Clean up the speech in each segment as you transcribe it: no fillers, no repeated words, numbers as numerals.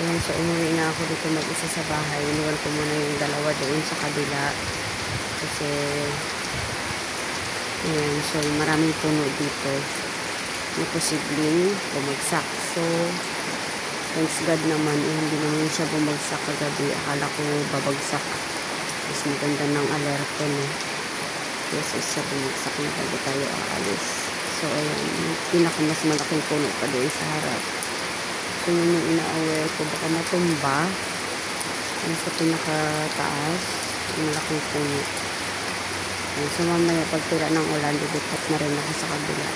Ayan, so umuwi na ako dito mag-isa sa bahay. Iniwan ko muna yung dalawa doon sa kabila. Kasi, ayan, so maraming puno dito. May posibleng bumagsak. So, thanks God naman, hindi naman siya bumagsak kagabi. Akala ko babagsak. Mas maganda ng alerto, no? Yes, isa bumagsak na bago tayo aalis. So, ayan, pinakamas malaking puno pa doon sa harap. So, yun yung ina-aware ko. Baka matumba. Yung sa pinakataas, malaking puno. Ayan, so, mamaya pagtira ng ulan, didipat na rin ako sa kabila.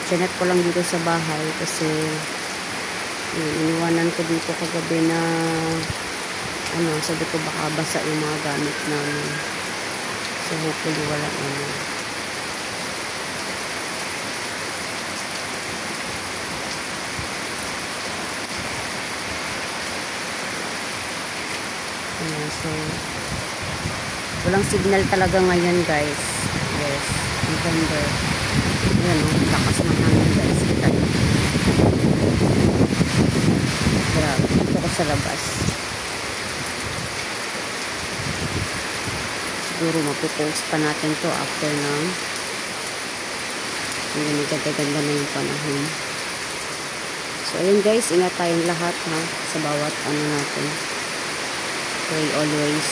Chinet ko lang dito sa bahay kasi iniwanan ko dito kagabi na sabi ko baka basa yung mga gamit namin. So hopefully wala so walang signal talaga ngayon, guys. Yes, November. Ayan o, lakas ng hangin, guys. Kita nyo. Grabe, ito ko sa labas. Siguro mapupost pa natin to after ng ganda-ganda na yung panahon. So ayun, guys, ingat tayong lahat ha sa bawat natin. Pray always.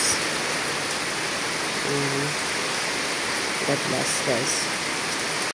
God bless, guys.